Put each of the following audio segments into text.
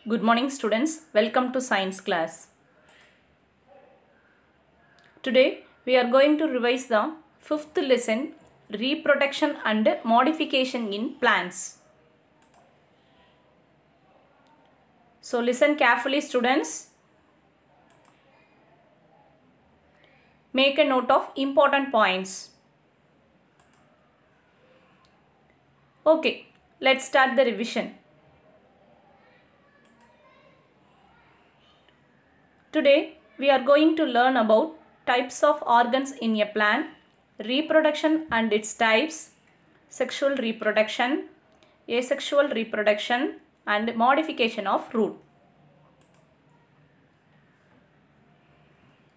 Good morning students, welcome to science class. Today we are going to revise the 5th lesson, reproduction and modification in plants. So listen carefully students. Make a note of important points. Okay, let's start the revision. Today we are going to learn about types of organs in a plant, reproduction and its types, sexual reproduction, asexual reproduction and modification of root.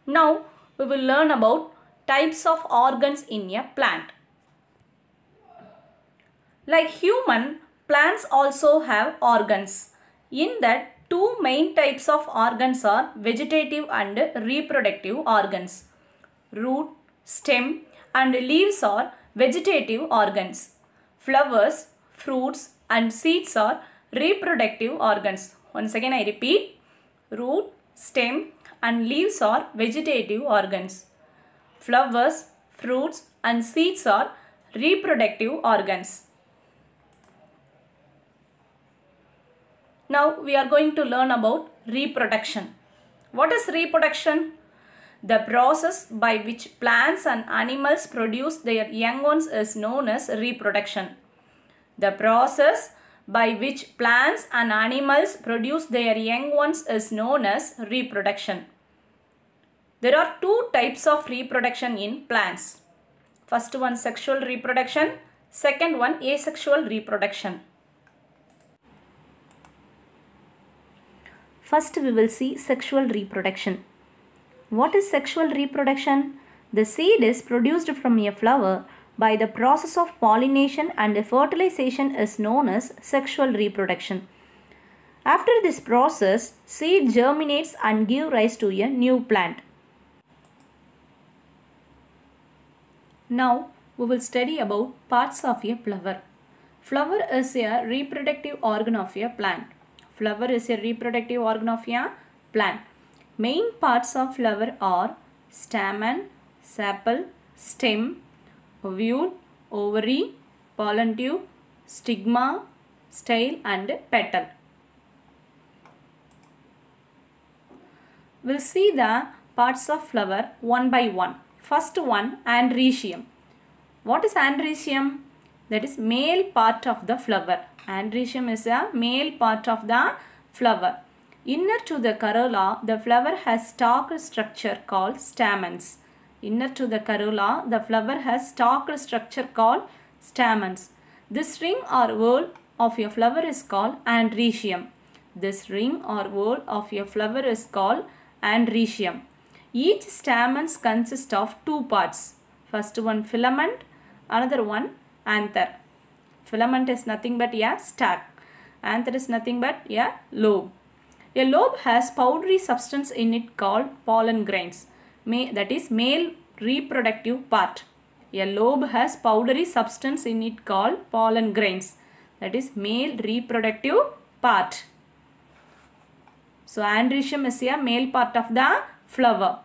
Now we will learn about types of organs in a plant. Like human, plants also have organs. In that, two main types of organs are vegetative and reproductive organs. Root, stem and leaves are vegetative organs. Flowers, fruits and seeds are reproductive organs. Once again I repeat, root, stem and leaves are vegetative organs. Flowers, fruits and seeds are reproductive organs. Now we are going to learn about reproduction. What is reproduction? The process by which plants and animals produce their young ones is known as reproduction. The process by which plants and animals produce their young ones is known as reproduction. There are two types of reproduction in plants. First one sexual reproduction, second one asexual reproduction. First we will see sexual reproduction. What is sexual reproduction? The seed is produced from a flower by the process of pollination and fertilization is known as sexual reproduction. After this process, seed germinates and gives rise to a new plant. Now we will study about parts of a flower. Flower is a reproductive organ of a plant. Flower is a reproductive organ of a plant. Main parts of flower are stamen, sepal, stem, ovule, ovary, pollen tube, stigma, style and petal. We'll see the parts of flower one by one. First one, androecium. What is androecium? That is male part of the flower. Androecium is a male part of the flower. Inner to the corolla, the flower has stalked structure called stamens. Inner to the corolla, the flower has stalked structure called stamens. This ring or whorl of a flower is called androecium. This ring or whorl of a flower is called androecium. Each stamens consists of two parts. First one filament, another one anther. Filament is nothing but a stalk. Anther is nothing but a lobe. A lobe has powdery substance in it called pollen grains. That is male reproductive part. A lobe has powdery substance in it called pollen grains. That is male reproductive part. So androecium is a male part of the flower.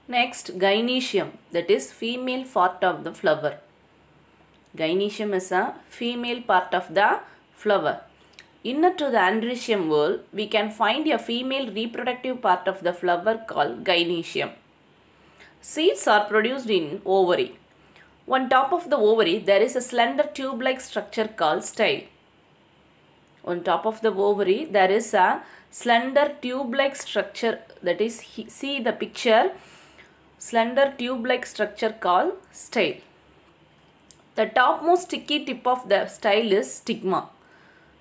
Next, gynoecium, that is female part of the flower. Gynoecium is a female part of the flower. Inner to the androecium whorl, we can find a female reproductive part of the flower called gynoecium. Seeds are produced in ovary. On top of the ovary, there is a slender tube-like structure called style. On top of the ovary, there is a slender tube-like structure, that is, see the picture, slender tube-like structure called style. The topmost sticky tip of the style is stigma.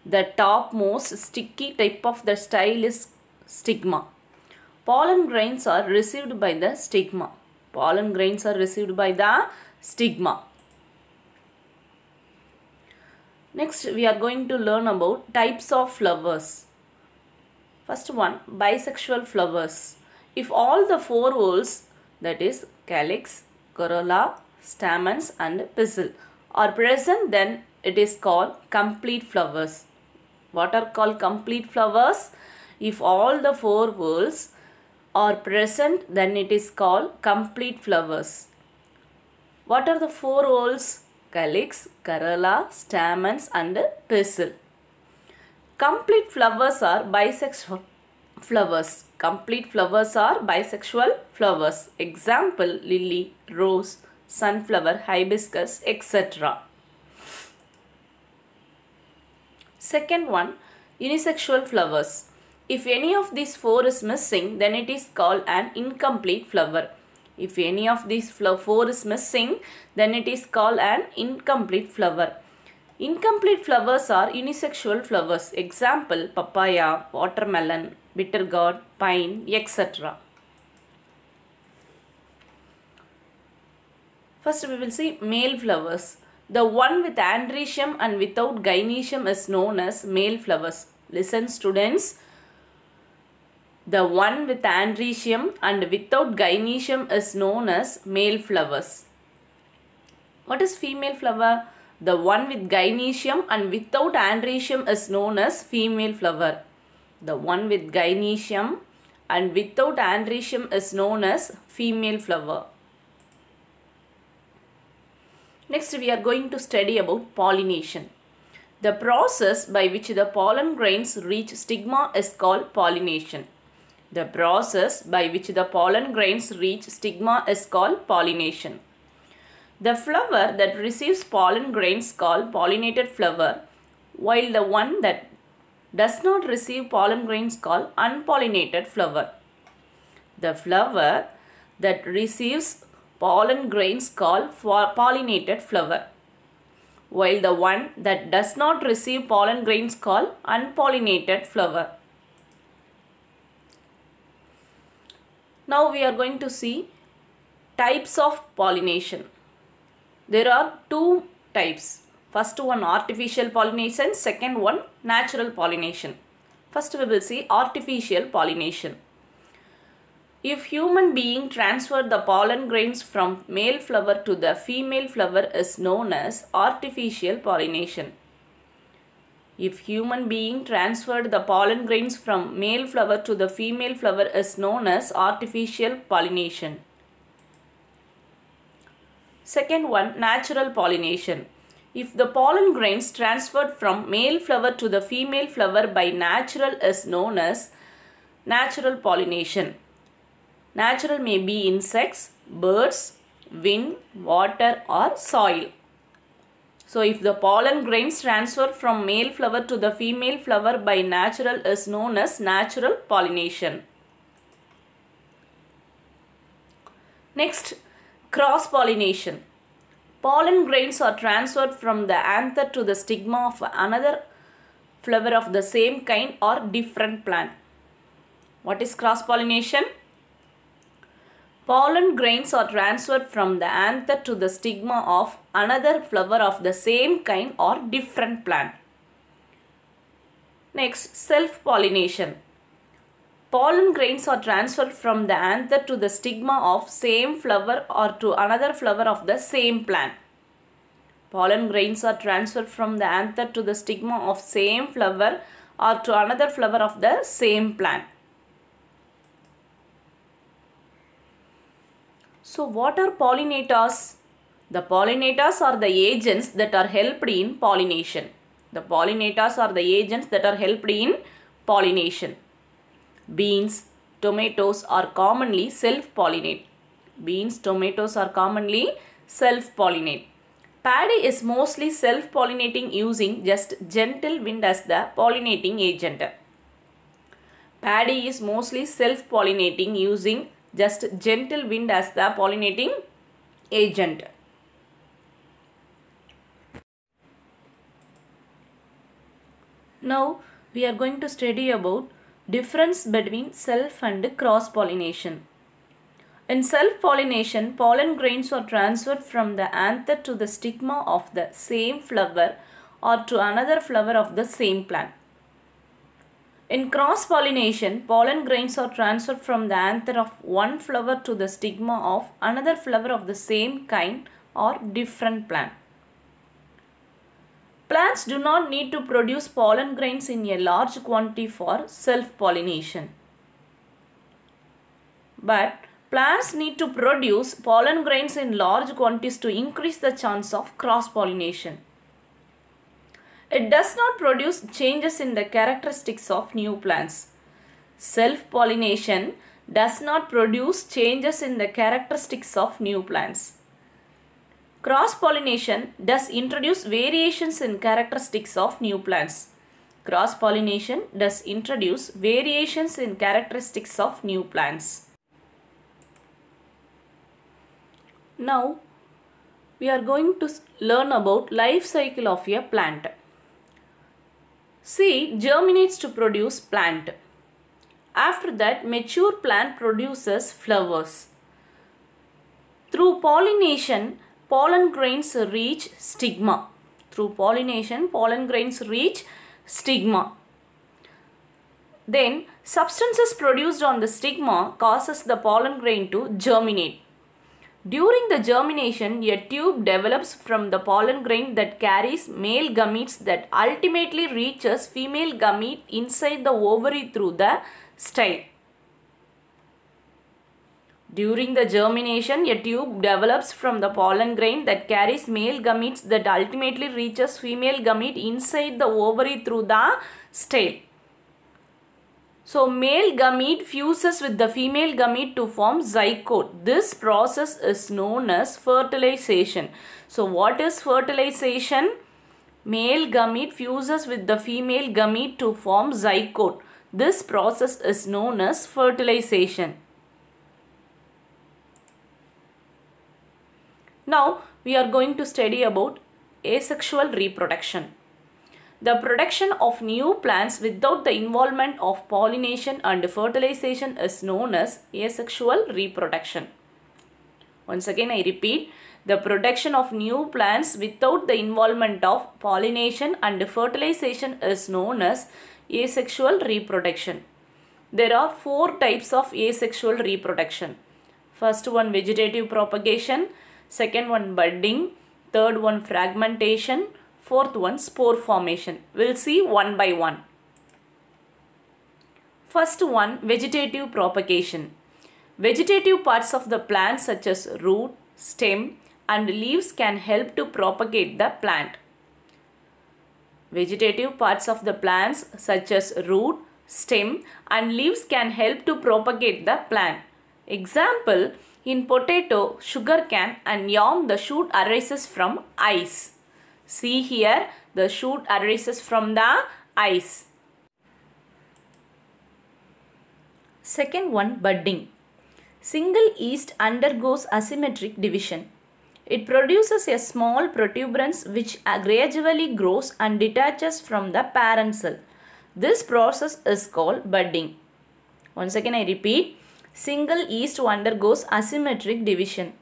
The topmost sticky tip of the style is stigma. Pollen grains are received by the stigma. Pollen grains are received by the stigma. Next, we are going to learn about types of flowers. First one, bisexual flowers. If all the four whorls, that is calyx, corolla, stamens and pistil are present, then it is called complete flowers. What are called complete flowers? If all the four whorls are present, then it is called complete flowers. What are the four whorls? Calyx, corolla, stamens and pistil. Complete flowers are bisexual flowers. Complete flowers are bisexual flowers. Example, lily, rose, sunflower, hibiscus, etc. Second one, unisexual flowers. If any of these four is missing, then it is called an incomplete flower. If any of these four is missing, then it is called an incomplete flower. Incomplete flowers are unisexual flowers. Example, papaya, watermelon, bitter gourd, pine, etc. First we will see male flowers. The one with androecium and without gynoecium is known as male flowers. Listen students. The one with androecium and without gynoecium is known as male flowers. What is female flower? The one with gynoecium and without androecium is known as female flower. The one with gynoecium and without androecium is known as female flower. Next we are going to study about pollination. The process by which the pollen grains reach stigma is called pollination. The process by which the pollen grains reach stigma is called pollination. The flower that receives pollen grains called pollinated flower, while the one that does not receive pollen grains called unpollinated flower. The flower that receives pollen grains called pollinated flower, while the one that does not receive pollen grains called unpollinated flower. Now we are going to see types of pollination. There are two types. First one artificial pollination, second one natural pollination. First we will see artificial pollination. If human being transferred the pollen grains from male flower to the female flower is known as artificial pollination. If human being transferred the pollen grains from male flower to the female flower is known as artificial pollination. Second one, natural pollination. If the pollen grains transferred from male flower to the female flower by natural is known as natural pollination. Natural may be insects, birds, wind, water or soil. So if the pollen grains transferred from male flower to the female flower by natural is known as natural pollination. Next, cross pollination. Pollen grains are transferred from the anther to the stigma of another flower of the same kind or different plant. What is cross pollination? Pollen grains are transferred from the anther to the stigma of another flower of the same kind or different plant. Next, self-pollination. Pollen grains are transferred from the anther to the stigma of same flower or to another flower of the same plant. Pollen grains are transferred from the anther to the stigma of same flower or to another flower of the same plant. So what are pollinators? The pollinators are the agents that are helped in pollination. The pollinators are the agents that are helped in pollination. Beans, tomatoes are commonly self-pollinate. Beans, tomatoes are commonly self-pollinate. Paddy is mostly self-pollinating using just gentle wind as the pollinating agent. Paddy is mostly self-pollinating using just gentle wind as the pollinating agent. Now we are going to study about difference between self and cross pollination. In self pollination, pollen grains are transferred from the anther to the stigma of the same flower or to another flower of the same plant. In cross pollination, pollen grains are transferred from the anther of one flower to the stigma of another flower of the same kind or different plant. Plants do not need to produce pollen grains in a large quantity for self-pollination. But plants need to produce pollen grains in large quantities to increase the chance of cross-pollination. It does not produce changes in the characteristics of new plants. Self-pollination does not produce changes in the characteristics of new plants. Cross-pollination does introduce variations in characteristics of new plants. Cross-pollination does introduce variations in characteristics of new plants. Now, we are going to learn about life cycle of a plant. Seed germinates to produce plant. After that, mature plant produces flowers. Through pollination, pollen grains reach stigma. Through pollination, pollen grains reach stigma. Then, substances produced on the stigma causes the pollen grain to germinate. During the germination, a tube develops from the pollen grain that carries male gametes that ultimately reaches female gamete inside the ovary through the style. During the germination, a tube develops from the pollen grain that carries male gametes that ultimately reaches female gamete inside the ovary through the style. So, male gamete fuses with the female gamete to form zygote. This process is known as fertilization. So, what is fertilization? Male gamete fuses with the female gamete to form zygote. This process is known as fertilization. Now, we are going to study about asexual reproduction. The production of new plants without the involvement of pollination and fertilization is known as asexual reproduction. Once again, I repeat, the production of new plants without the involvement of pollination and fertilization is known as asexual reproduction. There are 4 types of asexual reproduction. First one, vegetative propagation. Second one, budding. Third one, fragmentation. Fourth one, spore formation. We'll see one by one. First one, vegetative propagation. Vegetative parts of the plant such as root, stem and leaves can help to propagate the plant. Vegetative parts of the plants such as root, stem and leaves can help to propagate the plant. Example, in potato, sugarcane and yam, the shoot arises from ice. See here, the shoot arises from the ice. Second one, budding. Single yeast undergoes asymmetric division. It produces a small protuberance which gradually grows and detaches from the parent cell. This process is called budding. Once again I repeat, single yeast undergoes asymmetric division.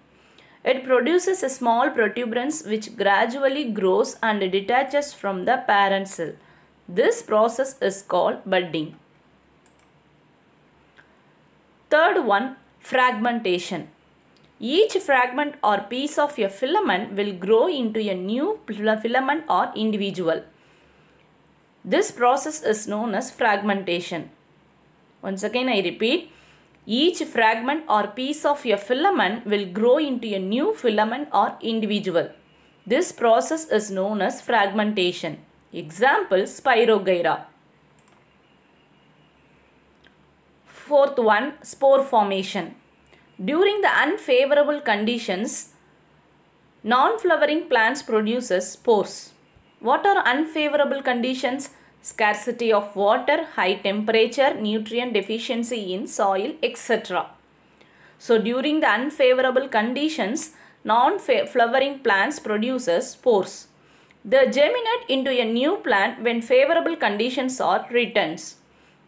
It produces a small protuberance which gradually grows and detaches from the parent cell. This process is called budding. Third one, fragmentation. Each fragment or piece of a filament will grow into a new filament or individual. This process is known as fragmentation. Once again I repeat, each fragment or piece of a filament will grow into a new filament or individual. This process is known as fragmentation. Example, Spirogyra. Fourth one, spore formation. During the unfavorable conditions, non-flowering plants produces spores. What are unfavorable conditions? Scarcity of water, high temperature, nutrient deficiency in soil, etc. So, during the unfavorable conditions, non-flowering plants produces spores. They germinate into a new plant when favorable conditions are returned.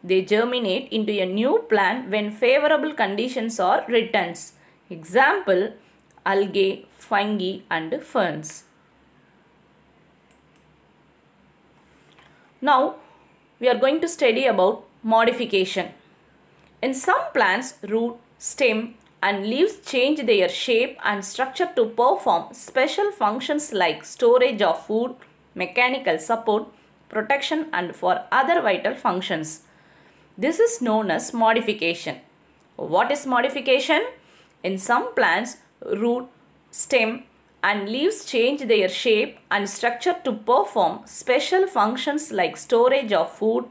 They germinate into a new plant when favorable conditions are returned. Example, algae, fungi and ferns. Now, we are going to study about modification. In some plants, root, stem and leaves change their shape and structure to perform special functions like storage of food, mechanical support, protection and for other vital functions. This is known as modification. What is modification? In some plants, root, stem and leaves change their shape and structure to perform special functions like storage of food,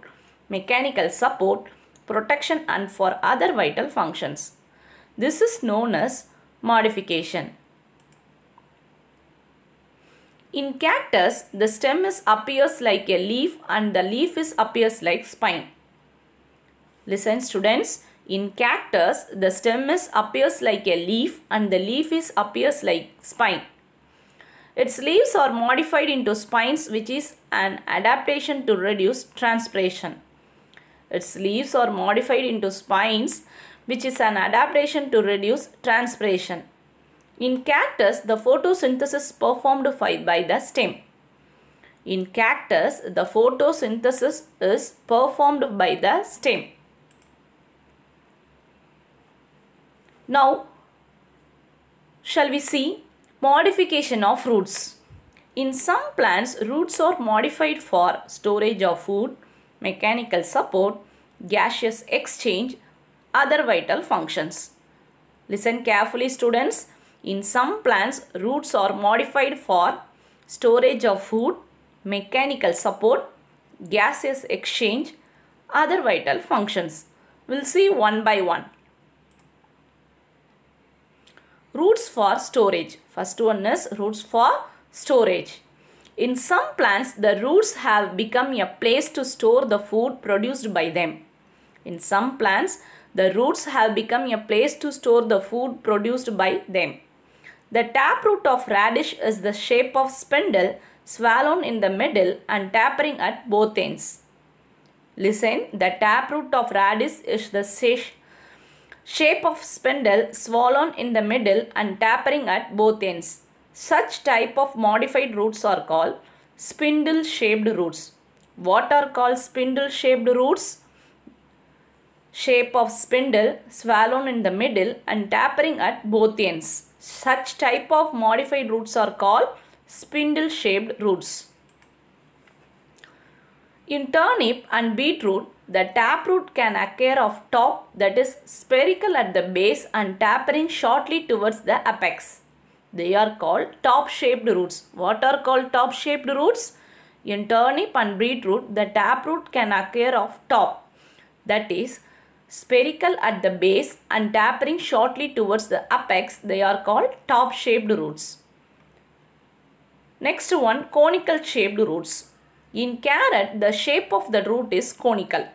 mechanical support, protection and for other vital functions. This is known as modification. In cactus, the stem appears like a leaf and the leaf appears like spine. Listen students, in cactus, the stem appears like a leaf and the leaf appears like spine. Its leaves are modified into spines, which is an adaptation to reduce transpiration. Its leaves are modified into spines, which is an adaptation to reduce transpiration. In cactus, the photosynthesis is performed by the stem. In cactus, the photosynthesis is performed by the stem. Now, shall we see modification of roots? In some plants, roots are modified for storage of food, mechanical support, gaseous exchange, other vital functions. Listen carefully students. In some plants, roots are modified for storage of food, mechanical support, gaseous exchange, other vital functions. We'll see one by one. Roots for storage. First one is roots for storage. In some plants, the roots have become a place to store the food produced by them. In some plants, the roots have become a place to store the food produced by them. The taproot of radish is the shape of spindle, swollen in the middle and tapering at both ends. Listen, the taproot of radish is the shape of spindle, swollen in the middle and tapering at both ends. Such type of modified roots are called spindle-shaped roots. What are called spindle-shaped roots? Shape of spindle, swollen in the middle and tapering at both ends. Such type of modified roots are called spindle-shaped roots. In turnip and beetroot, the taproot can occur of top, that is spherical at the base and tapering shortly towards the apex. They are called top-shaped roots. What are called top-shaped roots? In turnip and beetroot, the taproot can occur of top, that is spherical at the base and tapering shortly towards the apex. They are called top-shaped roots. Next one, conical shaped roots. In carrot, the shape of the root is conical,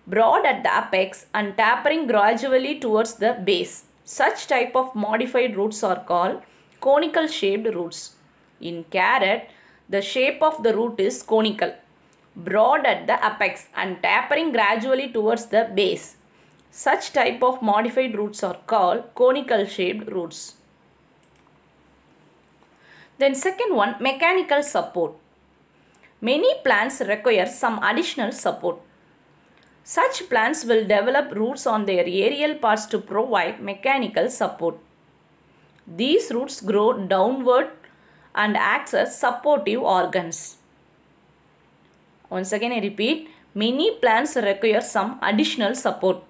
broad at the apex and tapering gradually towards the base. Such type of modified roots are called conical shaped roots. In carrot, the shape of the root is conical, broad at the apex and tapering gradually towards the base. Such type of modified roots are called conical shaped roots. Then second one, mechanical support. Many plants require some additional support. Such plants will develop roots on their aerial parts to provide mechanical support. These roots grow downward and act as supportive organs. Once again I repeat, many plants require some additional support.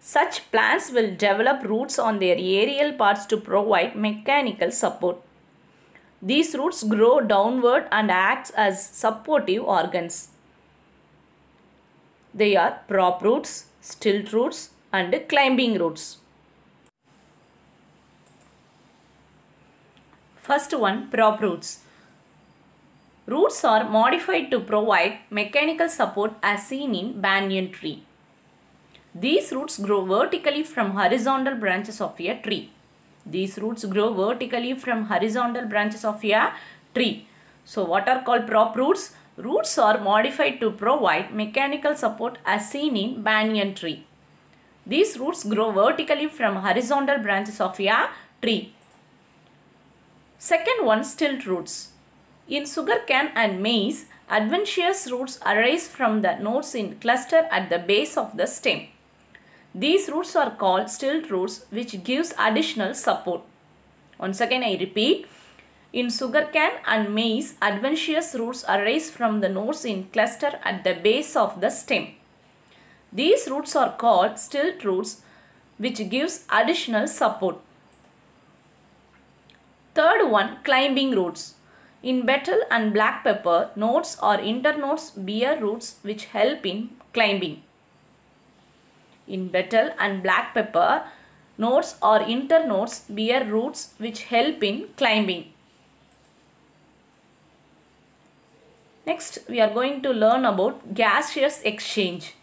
Such plants will develop roots on their aerial parts to provide mechanical support. These roots grow downward and act as supportive organs. They are prop roots, stilt roots and climbing roots. First one, prop roots. Roots are modified to provide mechanical support as seen in banyan tree. These roots grow vertically from horizontal branches of a tree. These roots grow vertically from horizontal branches of a tree. So what are called prop roots? Roots are modified to provide mechanical support as seen in banyan tree. These roots grow vertically from horizontal branches of a tree. Second one, stilt roots. In sugarcane and maize, adventitious roots arise from the nodes in cluster at the base of the stem. These roots are called stilt roots, which gives additional support. Once again I repeat, In sugarcane and maize, adventitious roots arise from the nodes in cluster at the base of the stem. These roots are called stilt roots, which gives additional support. Third one, climbing roots. In betel and black pepper, nodes or internodes bear roots which help in climbing. In betel and black pepper, nodes or internodes bear roots which help in climbing. Next, we are going to learn about gaseous exchange.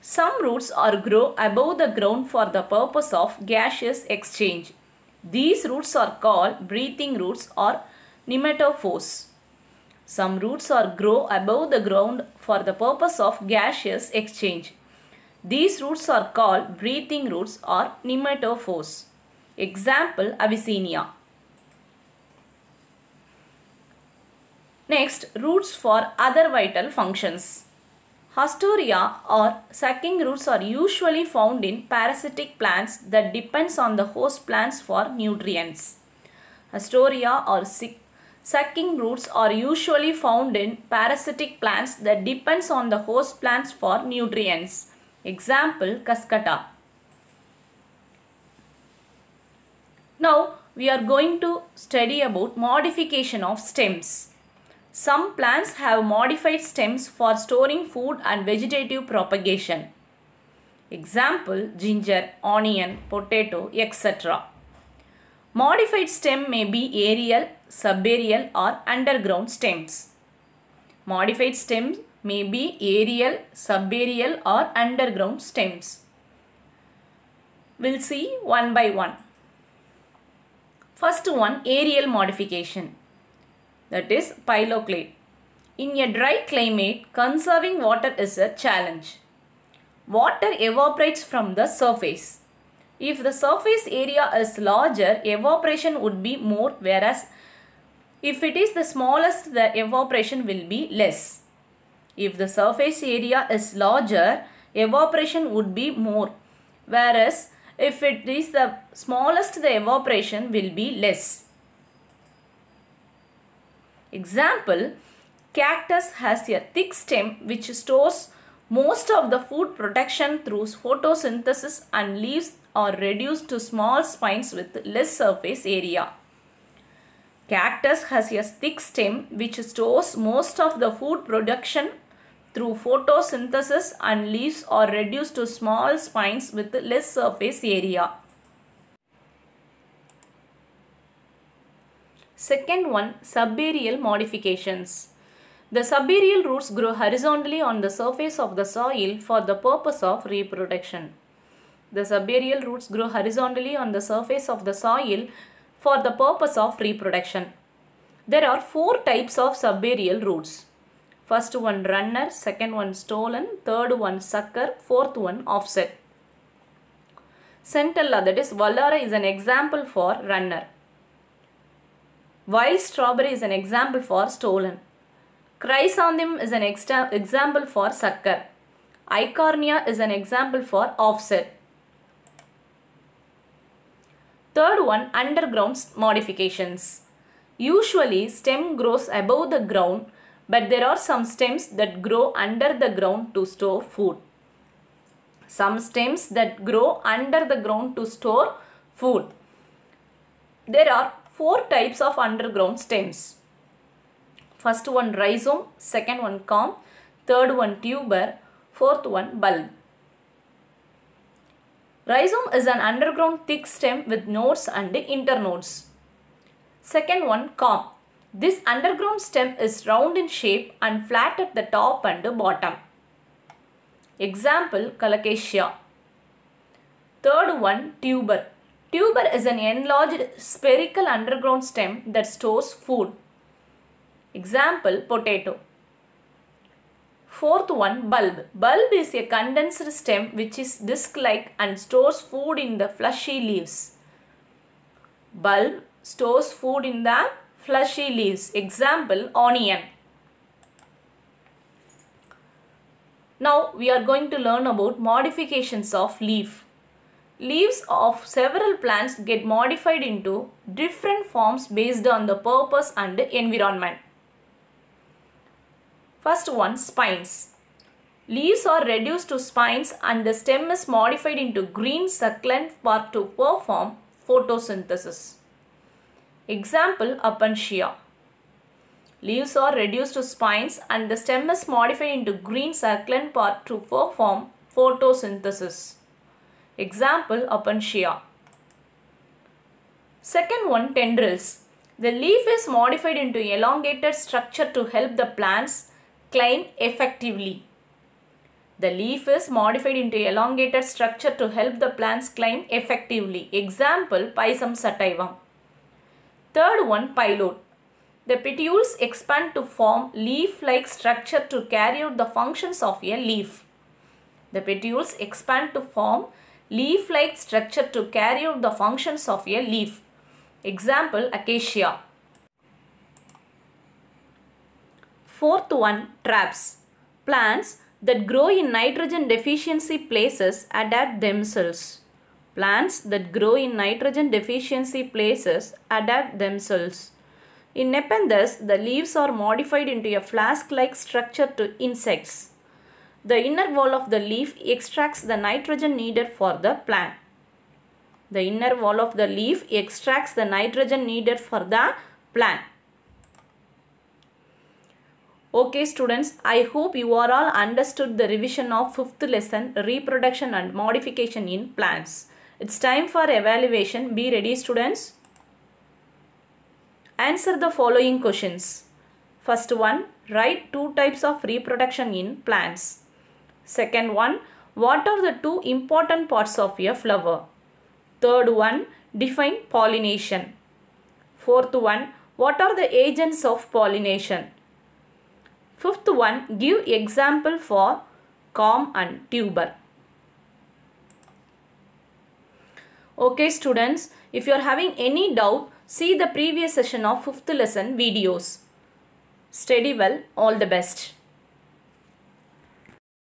Some roots are grow above the ground for the purpose of gaseous exchange. These roots are called breathing roots or nematophores. Some roots are grow above the ground for the purpose of gaseous exchange. These roots are called breathing roots or nematophores. Example, Avicennia. Next, roots for other vital functions. Haustoria or sucking roots are usually found in parasitic plants that depends on the host plants for nutrients. Haustoria or sucking roots are usually found in parasitic plants that depends on the host plants for nutrients. Example, Cuscuta. Now we are going to study about modification of stems. Some plants have modified stems for storing food and vegetative propagation. Example, ginger, onion, potato, etc. Modified stem may be aerial, subaerial or underground stems. Modified stems may be aerial, subaerial or underground stems. We'll see one by one. First one, aerial modification. That is phylloclade. In a dry climate, conserving water is a challenge. Water evaporates from the surface. If the surface area is larger, evaporation would be more, whereas if it is the smallest, the evaporation will be less. If the surface area is larger, evaporation would be more, whereas if it is the smallest, the evaporation will be less. Example, cactus has a thick stem which stores most of the food production through photosynthesis, and leaves are reduced to small spines with less surface area. Cactus has a thick stem which stores most of the food production through photosynthesis, and leaves are reduced to small spines with less surface area. Second one, subaerial modifications. The subaerial roots grow horizontally on the surface of the soil for the purpose of reproduction. The subaerial roots grow horizontally on the surface of the soil for the purpose of reproduction. There are 4 types of subaerial roots. First one, runner, second one, stolon, third one, sucker, fourth one, offset. Centella, that is Vallara, is an example for runner. Wild strawberry is an example for stolon. Chrysanthemum is an example for sucker. Eichhornia is an example for offset. Third one, underground modifications. Usually stem grows above the ground, but there are some stems that grow under the ground to store food. Some stems that grow under the ground to store food. There are 4 types of underground stems. First one, rhizome, second one, corm, third one, tuber, fourth one, bulb. Rhizome is an underground thick stem with nodes and internodes. Second one, corm. This underground stem is round in shape and flat at the top and bottom. Example, colocasia. Third one, tuber. Tuber is an enlarged spherical underground stem that stores food. Example, potato. Fourth one, bulb. Bulb is a condensed stem which is disc-like and stores food in the fleshy leaves. Bulb stores food in the fleshy leaves. Example, onion. Now we are going to learn about modifications of leaf. Leaves of several plants get modified into different forms based on the purpose and environment. First one, spines. Leaves are reduced to spines and the stem is modified into green succulent part to perform photosynthesis. Example, Opuntia. Leaves are reduced to spines and the stem is modified into green succulent part to perform photosynthesis. Example, Opuntia. Second one, tendrils. The leaf is modified into elongated structure to help the plants climb effectively. The leaf is modified into elongated structure to help the plants climb effectively. Example, Pisum sativum. Third one, pilot. The petioles expand to form leaf-like structure to carry out the functions of a leaf. The petioles expand to form leaf-like structure to carry out the functions of a leaf. Example, Acacia. Fourth one, traps. Plants that grow in nitrogen deficiency places adapt themselves. Plants that grow in nitrogen deficiency places adapt themselves. In Nepenthes, the leaves are modified into a flask-like structure to insects. The inner wall of the leaf extracts the nitrogen needed for the plant. The inner wall of the leaf extracts the nitrogen needed for the plant. Okay students, I hope you are all understood the revision of 5th lesson, reproduction and modification in plants. It's time for evaluation. Be ready students. Answer the following questions. First one, write 2 types of reproduction in plants. Second one, what are the 2 important parts of a flower? Third one, define pollination. Fourth one, what are the agents of pollination? Fifth one, give example for corm and tuber. Okay students, if you are having any doubt, see the previous session of 5th lesson videos. Study well, all the best.